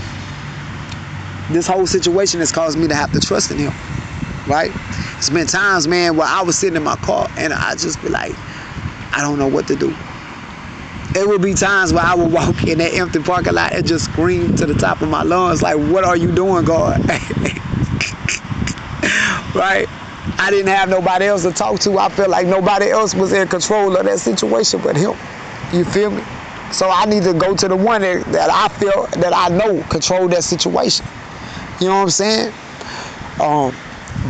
[SPEAKER 1] this whole situation has caused me to have to trust in Him, right? It's been times, man, where I was sitting in my car and I just be like, I don't know what to do. It would be times where I would walk in that empty parking lot and just scream to the top of my lungs, like, what are you doing, God? Right? I didn't have nobody else to talk to. I felt like nobody else was in control of that situation but Him. You feel me? So I need to go to the one that I feel, that I know control that situation. You know what I'm saying?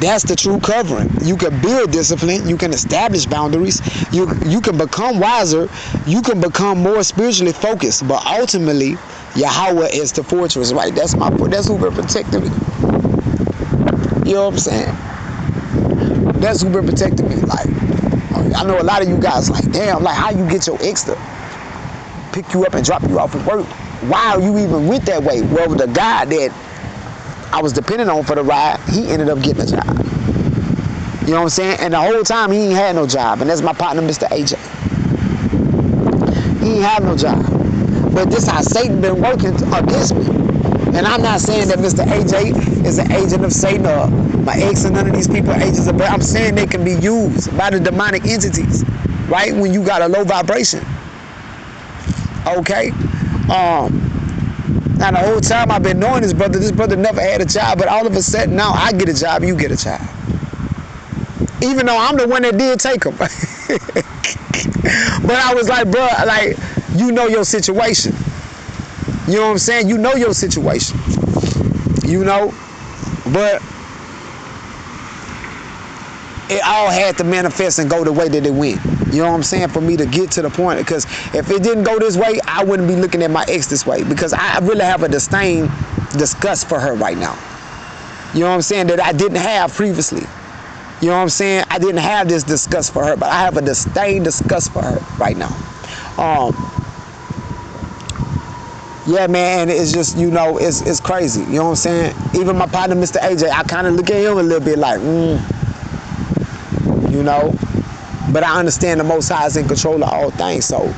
[SPEAKER 1] That's the true covering. You can build discipline. You can establish boundaries. You can become wiser. You can become more spiritually focused. But ultimately, Yahweh is the fortress, right? That's who been protecting me. You know what I'm saying? That's who been protecting me. Like, I know a lot of you guys like, damn, like how you get your ex to pick you up and drop you off at work? Why you even went that way? Well, the guy that I was depending on for the ride, he ended up getting a job. You know what I'm saying? And the whole time he ain't had no job. And that's my partner, Mr. AJ. He ain't have no job. But this how Satan been working against me. And I'm not saying that Mr. AJ is an agent of Satan or my ex and none of these people are agents of, but I'm saying they can be used by the demonic entities, right? When you got a low vibration. Okay? Now the whole time I've been knowing this brother never had a job, but all of a sudden now I get a job, you get a job. Even though I'm the one that did take him. But I was like, bro, like, you know your situation. You know what I'm saying? You know your situation. you know, but it all had to manifest and go the way that it went. You know what I'm saying? For me to get to the point, because if it didn't go this way, I wouldn't be looking at my ex this way, because I really have a disgust for her right now. You know what I'm saying? That I didn't have previously. You know what I'm saying? I didn't have this disgust for her, but I have a disgust for her right now. Yeah, man, it's just, you know, it's crazy. You know what I'm saying? Even my partner, Mr. AJ, I kind of look at him a little bit like, you know, but I understand the Most High is in control of all things, so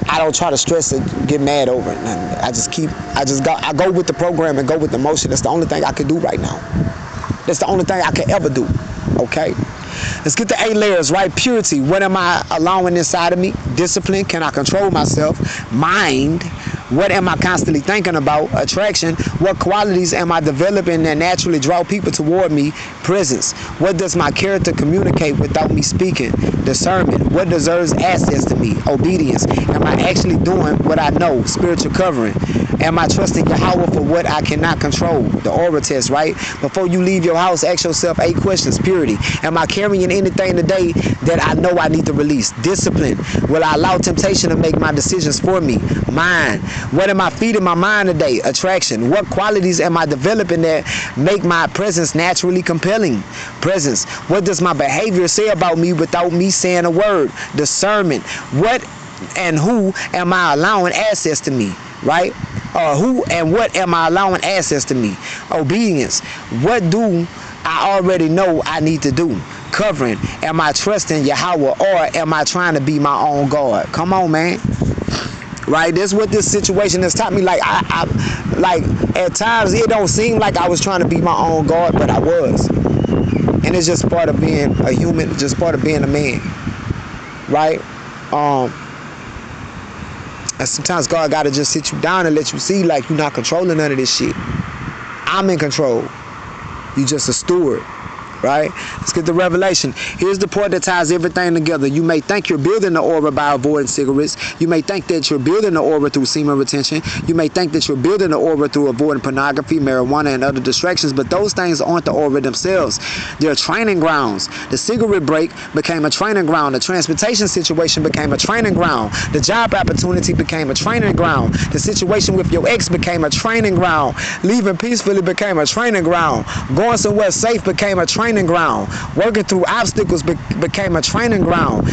[SPEAKER 1] I don't try to stress it, get mad over it. I go with the program and go with the motion. That's the only thing I can do right now. That's the only thing I can ever do. Okay? Let's get the 8 layers, right? Purity. What am I allowing inside of me? Discipline. Can I control myself? Mind. What am I constantly thinking about? Attraction. What qualities am I developing that naturally draw people toward me? Presence. What does my character communicate without me speaking? Discernment. What deserves access to me? Obedience. Am I actually doing what I know? Spiritual covering. Am I trusting Yahweh for what I cannot control? The aura test, right? Before you leave your house, ask yourself 8 questions. Purity. Am I carrying anything today that I know I need to release? Discipline. Will I allow temptation to make my decisions for me? Mind. What am I feeding my mind today? Attraction. What qualities am I developing that make my presence naturally compelling? Presence. What does my behavior say about me without me saying a word? Discernment. What and who am I allowing access to me? Right? Who and what am I allowing access to me? Obedience. What do I already know I need to do? Covering. Am I trusting Yahweh, or am I trying to be my own God? Come on, man. Right? That's what this situation has taught me. Like, I like, at times it don't seem like I was trying to be my own God, but I was. And it's just part of being a human, just part of being a man. Right? And sometimes God gotta just sit you down and let you see, like, you're not controlling none of this shit. I'm in control. You just a steward. Right? Let's get the revelation. Here's the part that ties everything together. You may think you're building the aura by avoiding cigarettes. You may think that you're building the aura through semen retention. You may think that you're building the aura through avoiding pornography, marijuana, and other distractions, but those things aren't the aura themselves. They're training grounds. The cigarette break became a training ground. The transportation situation became a training ground. The job opportunity became a training ground. The situation with your ex became a training ground. Leaving peacefully became a training ground. Going somewhere safe became a training ground. Working through obstacles became a training ground.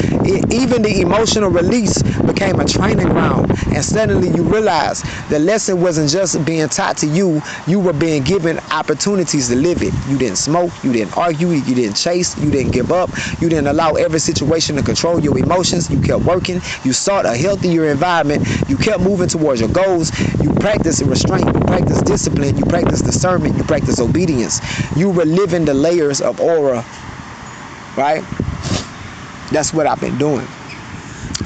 [SPEAKER 1] Even the emotional release became a training ground. And suddenly you realize the lesson wasn't just being taught to you, you were being given opportunities to live it. You didn't smoke, you didn't argue, you didn't chase, you didn't give up, you didn't allow every situation to control your emotions. You kept working, you sought a healthier environment, you kept moving towards your goals, you practiced restraint, you practiced discipline, you practiced discernment, you practiced obedience. You were living the layers of aura, right? That's what I've been doing.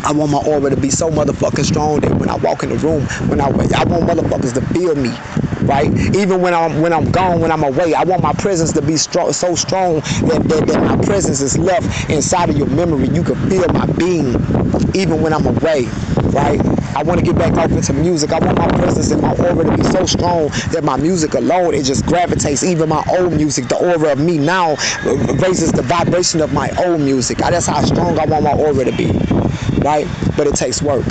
[SPEAKER 1] I want my aura to be so motherfucking strong that when I walk in the room, I want motherfuckers to feel me, right? Even when I'm gone, when I'm away, I want my presence to be strong, so strong that my presence is left inside of your memory. You can feel my being even when I'm away, right? I want to get back off into music. I want my presence and my aura to be so strong that my music alone, it just gravitates. Even my old music, the aura of me now raises the vibration of my old music. That's how strong I want my aura to be, right? But it takes work,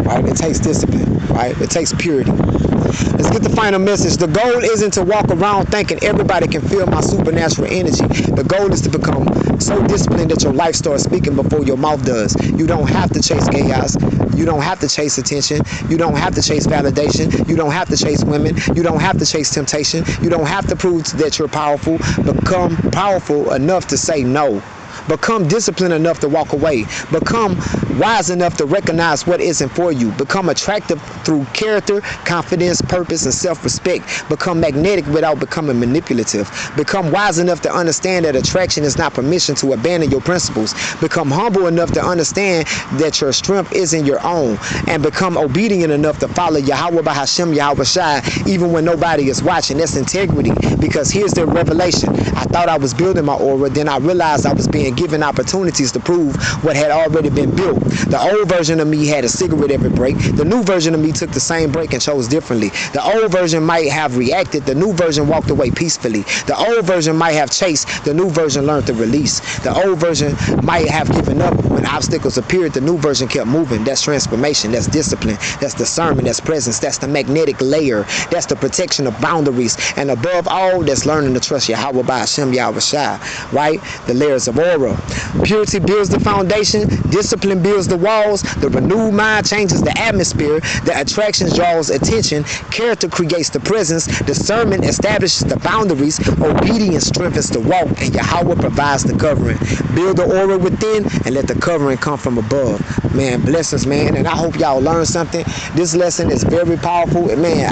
[SPEAKER 1] right? It takes discipline, right? It takes purity. Let's get the final message. The goal isn't to walk around thinking everybody can feel my supernatural energy. The goal is to become so disciplined that your life starts speaking before your mouth does. You don't have to chase chaos. You don't have to chase attention. You don't have to chase validation. You don't have to chase women. You don't have to chase temptation. You don't have to prove that you're powerful. Become powerful enough to say no. Become disciplined enough to walk away. Become wise enough to recognize what isn't for you. Become attractive through character, confidence, purpose, and self-respect. Become magnetic without becoming manipulative. Become wise enough to understand that attraction is not permission to abandon your principles. Become humble enough to understand that your strength isn't your own. And become obedient enough to follow Yahweh Bahashem Yahweh Shai even when nobody is watching. That's integrity. Because here's the revelation. I thought I was building my aura, then I realized I was being given opportunities to prove what had already been built. The old version of me had a cigarette every break. The new version of me took the same break and chose differently. The old version might have reacted. The new version walked away peacefully. The old version might have chased. The new version learned to release. The old version might have given up when obstacles appeared. The new version kept moving. That's transformation. That's discipline. That's discernment. That's presence. That's the magnetic layer. That's the protection of boundaries. And above all, that's learning to trust Yahweh by Hashem Yahweh Shai, right? The layers of aura. Purity builds the foundation. Discipline builds the walls. The renewed mind changes the atmosphere. The attraction draws attention. Character creates the presence. Discernment establishes the boundaries. Obedience strengthens the walk. And Yahweh provides the covering. Build the aura within and let the covering come from above. Man, blessings, man. And I hope y'all learned something. This lesson is very powerful. And man,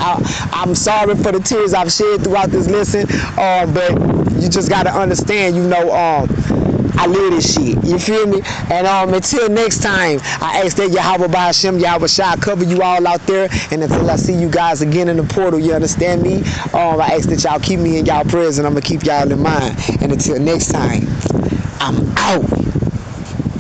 [SPEAKER 1] I'm sorry for the tears I've shed throughout this lesson. But you just got to understand, you know, I live this shit. You feel me? And until next time, I ask that Yahweh by Hashem, Yahweh Shai cover you all out there. And until I see you guys again in the portal, you understand me? I ask that y'all keep me in y'all prayers, and I'm going to keep y'all in mind. And until next time, I'm out.